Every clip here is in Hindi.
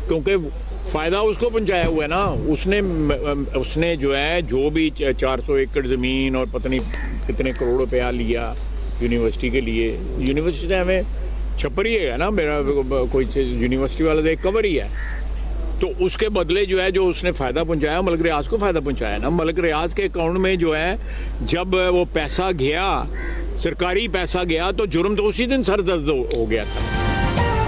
क्योंकि फ़ायदा उसको पहुंचाया हुआ है ना। उसने जो है जो भी 400 एकड़ ज़मीन और पता नहीं कितने करोड़ रुपया लिया यूनिवर्सिटी के लिए। यूनिवर्सिटी हमें छप्पर ही है ना, मेरा कोई चीज़ यूनिवर्सिटी वाला तो एक कवर ही है। तो उसके बदले जो है जो उसने फ़ायदा पहुंचाया मलिक रियाज को फ़ायदा पहुंचाया ना। मलिक रियाज के अकाउंट में जो है जब वो पैसा गया, सरकारी पैसा गया, तो जुर्म तो उसी दिन सरदर्द हो गया था।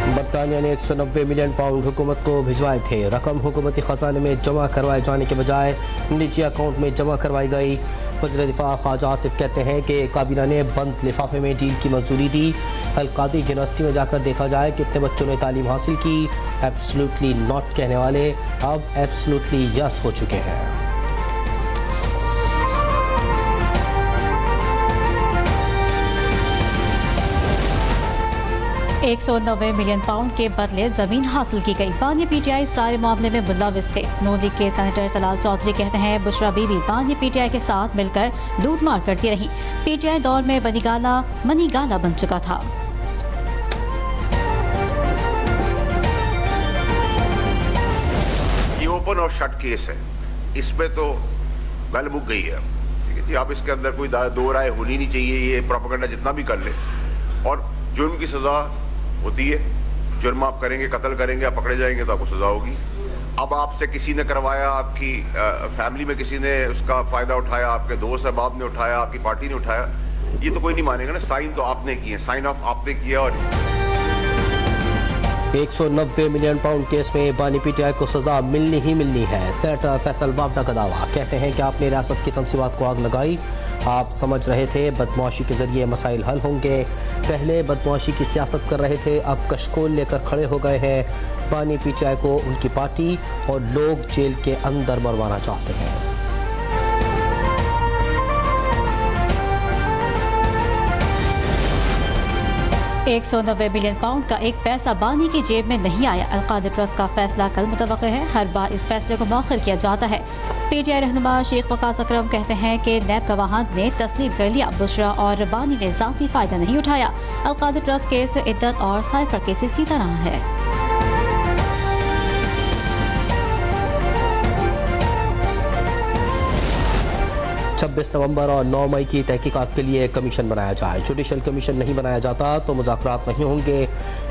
बरतानिया ने 190 मिलियन पाउंड हुकूमत को भिजवाए थे। रकम हुकूमती खजाने में जमा करवाए जाने के बजाय निजी अकाउंट में जमा करवाई गई। वज़ीर दिफा ख्वाजा आसिफ कहते हैं कि काबीना ने बंद लिफाफे में डील की मंजूरी दी। अलकादी यूनिवर्सिटी में जाकर देखा जाए कितने बच्चों ने तालीम हासिल की। एब्सोल्युटली नॉट कहने वाले अब एब्सोल्युटली यस हो चुके हैं। 190 मिलियन पाउंड के बदले जमीन हासिल की गई। बानी पीटीआई सारे मामले में मुलविस थे। नून लीग के सेनेटर तलाल चौधरी कहते हैं बुशरा बीबी बानी पीटीआई के साथ मिलकर दूध मार करती रही। पीटीआई दौर में मनी गाला बन चुका था। ये ओपन और शट केस है, इसमें तो गल मुक गई है। ठीक है जी, आप इसके अंदर कोई दो राय होनी नहीं चाहिए। ये प्रोपेगेंडा जितना भी कर ले, और जुर्म की सजा होती है। जुर्म आप करेंगे, कत्ल करेंगे, आप पकड़े जाएंगे तो आपको सजा होगी। अब आपसे किसी ने करवाया, आपकी फैमिली में किसी ने उसका फायदा उठाया, आपके दोस्त अहबाब ने उठाया, आपकी पार्टी ने उठाया, ये तो कोई नहीं मानेगा ना। साइन तो आपने किए, साइन ऑफ आपने किया। और 190 मिलियन पाउंड केस में बानी पीटीआई को सजा मिलनी ही मिलनी है। सेनेटर फैसल बाबडा का दावा। कहते हैं कि आपने रियासत की तंसीबात को आग लगाई। आप समझ रहे थे बदमाशी के जरिए मसाइल हल होंगे। पहले बदमाशी की सियासत कर रहे थे, अब कशकोल लेकर खड़े हो गए हैं। बानी पीटीआई को उनकी पार्टी और लोग जेल के अंदर मरवाना चाहते हैं। $190 मिलियन पाउंड का एक पैसा बानी की जेब में नहीं आया। अलकादी ट्रस्ट का फैसला कल मुतवक्किल है। हर बार इस फैसले को मौखर किया जाता है। पीटीआई रहनुमा शेख वकास अकरम कहते हैं कि नैब गवाहान ने तस्लीम कर लिया। बुशरा और बानी ने ज़ाती फायदा नहीं उठाया। अलकादी ट्रस्ट केस इद्दत और साइफर केसेस की तरह है। 26 नवंबर और 9 मई की तहकीकात के लिए कमीशन बनाया जाए। जुडिशल कमीशन नहीं बनाया जाता तो मुज़ाकरात नहीं होंगे।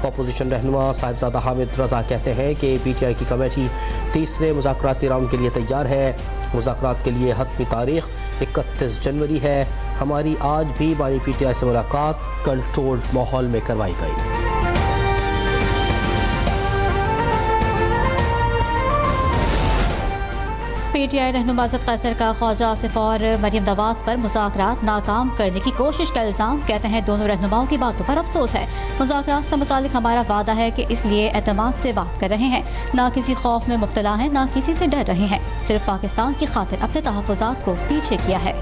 अपोजिशन रहनुमा साहिबजादा हामिद रजा कहते हैं कि पीटीआई की कमेटी तीसरे मुज़ाकराती राउंड के लिए तैयार है। मुज़ाकरात के लिए हतमी तारीख 31 जनवरी है। हमारी आज भी बानी पीटीआई से मुलाकात कंट्रोल्ड माहौल में करवाई गई। पीटीआई रहनुमा कैसर का ख्वाजा आसिफ और मरियम नवाज पर मुज़ाकरात नाकाम करने की कोशिश का इल्ज़ाम। कहते हैं दोनों रहनुमाओं की बातों पर अफसोस है। मुज़ाकरात से मुतालिक हमारा वादा है कि इसलिए एतमाद से बात कर रहे हैं, ना किसी खौफ में मुब्तला हैं, ना किसी से डर रहे हैं। सिर्फ पाकिस्तान की खातिर अपने तहफ़्फ़ुज़ात को पीछे किया है।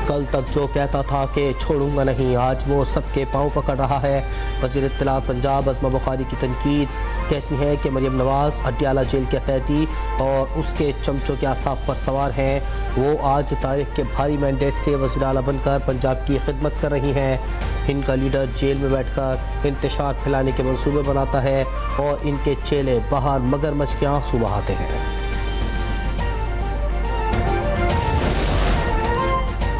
कल तक जो कहता था कि छोड़ूंगा नहीं, आज वो सबके पांव पकड़ रहा है। वज़ीर इत्तलात पंजाब अज़मा बुखारी की तनकीद। कहती हैं कि मरियम नवाज अटियाला जेल के कैदी और उसके चमचों के आसाफ पर सवार हैं। वो आज तारीख के भारी मैंडेट से वज़ीर आला बनकर पंजाब की खिदमत कर रही हैं। इनका लीडर जेल में बैठकर इंतशार फैलाने के मंसूबे बनाता है और इनके चेले बाहर मगरमच्छ के आंसू बहाते हैं।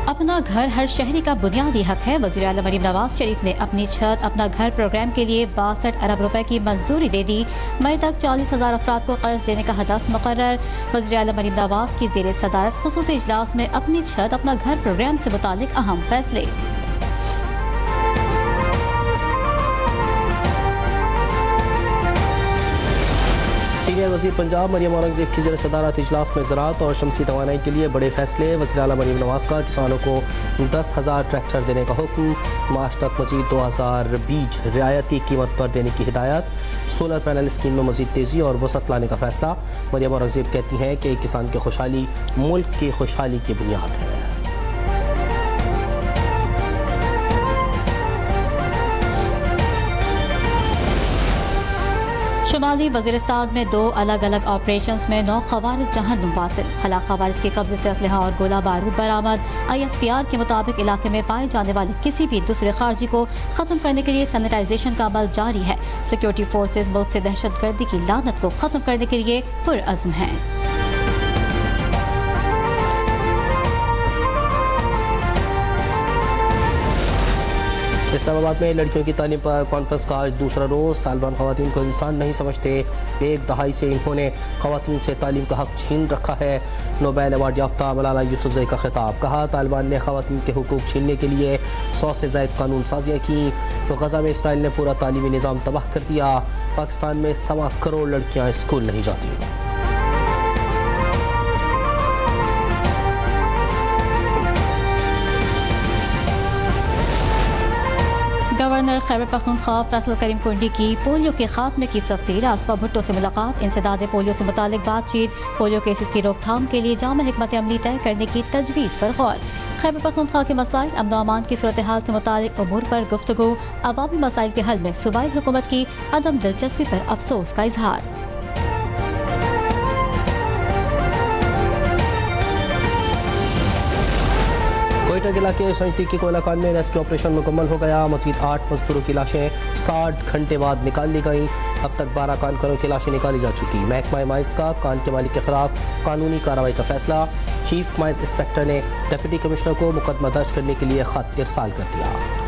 अपना घर हर शहरी का बुनियादी हक है। वज़ीर आला मरियम नवाज शरीफ ने अपनी छत अपना घर प्रोग्राम के लिए 62 अरब रुपए की मंजूरी दे दी। मई तक 40,000 अफराद को कर्ज देने का हदफ मुकर्रर। वज़ीर आला मरियम नवाज की ज़ेरे सदारत ख़ुसूसी इजलास में अपनी छत अपना घर प्रोग्राम से मुतालिक अहम फैसले। सीनियर वज़ीर पंजाब मरियम औरंगज़ेब की ज़ेर सदारत इजलास में ज़राअत और शमसी तवानाई के लिए बड़े फैसले। वज़ीर आला मरियम नवाज का किसानों को 10,000 ट्रैक्टर देने का हुक्म। मार्च तक मज़ीद 2,000 बीज रियायती कीमत पर देने की हिदायत। सोलर पैनल स्कीम में मज़ीद तेज़ी और वसअत लाने का फैसला। मरियम औरंगज़ेब कहती हैं कि किसान की खुशहाली मुल्क की खुशहाली की बुनियाद है। शुमाली वजीरिस्तान में 2 अलग अलग ऑपरेशंस में 9 खवारिज जहन्नुम वासिल। हलाक खवारिज के कब्जे से असलहा और गोला बारूद बरामद। ISPR के मुताबिक इलाके में पाए जाने वाले किसी भी दूसरे खारजी को खत्म करने के लिए सैनिटाइजेशन का अमल जारी है। सिक्योरिटी फोर्सेज मुल्क से दहशतगर्दी की लानत को खत्म करने के लिए पुरअज़्म हैं। इस्लामाबाद में लड़कियों की तालीम पर कॉन्फ्रेंस का आज दूसरा रोज़। तालिबान ख़वातीन को इंसान नहीं समझते। 1 दहाई से इन्होंने ख़वातीन से तालीम का हक छीन रखा है। नोबेल अवार्ड याफ्ता मलाला यूसुफजई का खिताब। कहा, तालिबान ने ख़वातीन के हुकूक छीनने के लिए 100 से ज़ायद कानून साजियाँ की। तो गज़ा में इसराइल ने पूरा तालीमी निज़ाम तबाह कर दिया। पाकिस्तान में 1.25 करोड़ लड़कियाँ स्कूल नहीं जाती। गवर्नर खैबर पख्तूनख्वा फैसल करीम कुंडी की पोलियो के खात्मे की सफ़ीर आसफा भुट्टो से मुलाकात। इंसदाद पोलियो से मुतालिक बातचीत। पोलियो केसेस की रोकथाम के लिए जामा हिकमत अमली तय करने की तजवीज़ पर गौर। खैबर पख्तूनख्वा के मसाइल, अमन व अमान की सूरत हाल से मुतालिक उमूर पर गुफ्तगू। अवामी मसाइल के हल में सूबाई हुकूमत की अदम दिलचस्पी पर अफसोस का इजहार। कोयटा जिला के सैंती के कोयला कान में रेस्क्यू ऑपरेशन मुकम्मल हो गया। मजीद 8 मजदूरों की लाशें 60 घंटे बाद निकाल ली गईं। अब तक 12 कानकरों की लाशें निकाली जा चुकी। महकमा माइंस का कान के मालिक के खिलाफ कानूनी कार्रवाई का फैसला। चीफ माइंस इंस्पेक्टर ने डिप्टी कमिश्नर को मुकदमा दर्ज करने के लिए खत इरसाल कर दिया।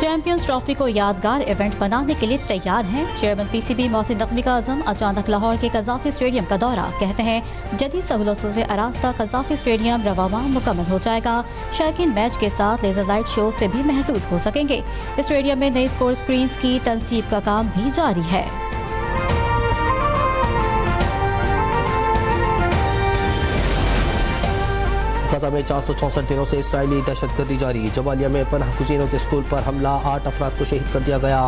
चैंपियंस ट्रॉफी को यादगार इवेंट बनाने के लिए तैयार हैं। चेयरमैन PCB मोहसिन नकवी का अज़म। अचानक लाहौर के कज़ाफ़ी स्टेडियम का दौरा। कहते हैं जदीद सहूलतों से आरास्ता कज़ाफ़ी स्टेडियम रवामा मुकम्मल हो जाएगा। शायकीन मैच के साथ लेजर लाइट शो से भी महसूस हो सकेंगे। स्टेडियम में नई स्कोर स्क्रीन की तनसीब का काम भी जारी है। गजा में 464 दिनों से इसराइली दहशतगर्दी जारी। जबालिया में पनाह गुज़ीरों के स्कूल पर हमला, 8 अफराद को शहीद कर दिया गया।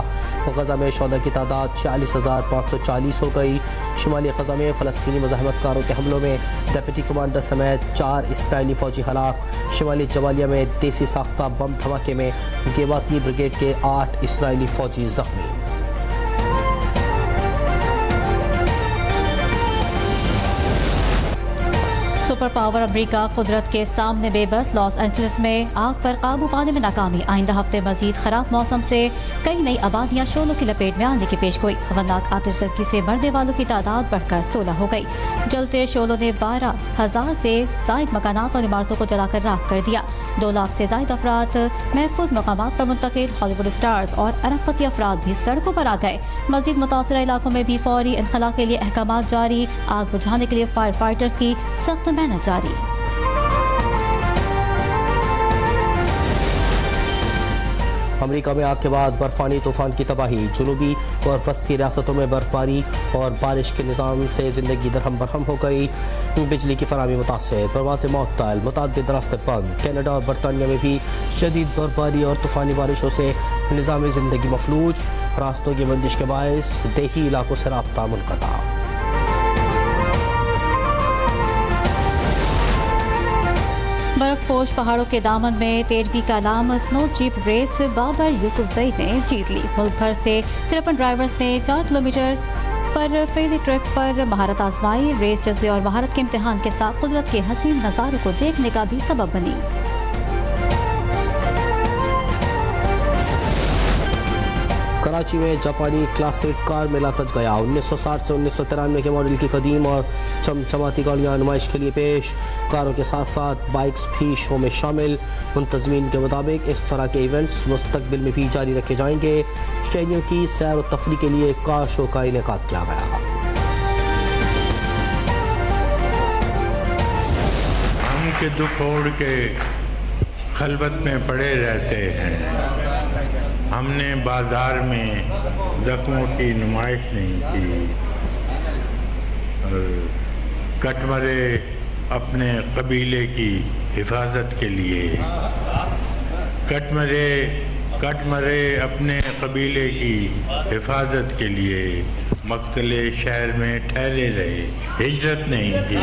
गजा में शोधा की तादाद 46,540 हो गई। शुमाली गजा में फ़लस्तीनी मुज़ाहमतकारों के हमलों में डिप्टी कमांडर समेत 4 इसराइली फौजी हलाक। शुमाली जबालिया में देसी साख्ता बम धमाके में गेवाती ब्रिगेड के 8 इसराइली फौजी जख्मी। सुपर पावर अमेरिका कुदरत के सामने बेबस। लॉस एंजलिस में आग पर काबू पाने में नाकामी। आइंदा हफ्ते मजीद खराब मौसम से कई नई आबादियां शोलों की लपेट में आने की पेशगोई। खतरनाक आतिशबाजी से मरने वालों की तादाद बढ़कर 16 हो गई। जलते शोलों ने 12,000 से जायद मकानात और इमारतों को जलाकर राख कर दिया। 2 लाख से जायद अफराद महफूज मकामात पर मुंतकिल। हॉलीवुड स्टार्स और अरबपति अफराद भी सड़कों पर आ गए। मजीद मुतासरा इलाकों में भी फौरी इनखला के लिए अहकाम जारी। आग बुझाने के लिए फायर फाइटर्स की सख्त मेहनत जारी। अमेरिका में आग के बाद बर्फानी तूफान की तबाही। जुनूबी और वस्ती रियासतों में बर्फबारी और बारिश के निज़ाम से ज़िंदगी दरहम बरहम हो गई। बिजली की फराहमी मुतासिर, परवाज़ें मुअत्तल, मुतअद्दिद रास्ते बंद। कनाडा और बरतानिया में भी शदीद बर्फबारी और तूफ़ानी बारिशों से निज़ाम ज़िंदगी मफलूज। रास्तों की बंदिश के बायस देही इलाकों से राब्ता मुनक़ता। बर्फपोश पहाड़ों के दामन में 13वीं का नाम snow jeep race Babar Yusufzai ने जीत ली। मुल्क भर से 53 ड्राइवर्स ने 4 किलोमीटर पर फेरी ट्रैक पर महारत आजमाई। रेस जज्बे और महारत के इम्तिहान के साथ कुदरत के हसीन नज़ारों को देखने का भी सबब बनी। कराची में जापानी क्लासिक कार मेला सज गया। 1960 से 1993 के मॉडल की कदीम और चमचमाती गाड़ियां नुमाइश के लिए पेश। कारों के साथ साथ बाइक्स भी शो में शामिल। मुंतज़मीन के मुताबिक इस तरह के इवेंट्स मुस्तकबिल में भी जारी रखे जाएंगे। शहरियों की सैर और तफरी के लिए कार शो का इनेकाद किया गया। हम के दुख ओढ़ के खलबत में पड़े रहते हैं। हमने बाजार में जख्मों की नुमाइश नहीं की। कटमरे अपने कबीले की हिफाजत के लिए, कटमरे अपने कबीले की हिफाजत के लिए मक्तले शहर में ठहरे रहे, हिजरत नहीं की।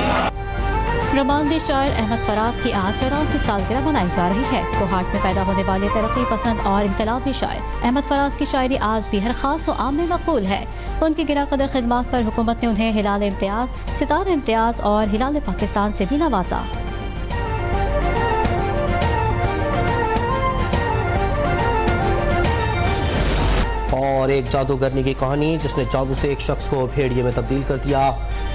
रोमानवी शायर अहमद फराज की आज 84 सालगिरह मनाई जा रही है। कोहाट में पैदा होने वाले तरक्की पसंद और इनकलाबी शायर अहमद फराज की शायरी आज भी हर खास और आम में मकबूल है। उनकी गिरा कदर खिदमत पर हुकूमत ने उन्हें हिलाल इम्तियाज, सितार इम्तियाज और हिलाल पाकिस्तान से भी नवाजा। और एक जादूगरनी की कहानी जिसने जादू से एक शख्स को भेड़िए में तब्दील कर दिया।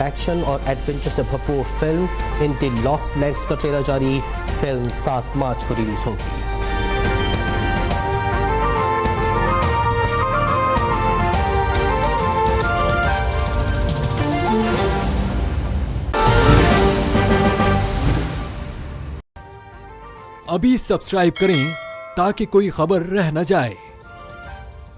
एक्शन और एडवेंचर से भरपूर film in the lost legs का ट्रेलर जारी। फिल्म 7 मार्च को रिलीज होगी। अभी सब्सक्राइब करें ताकि कोई खबर रह न जाए।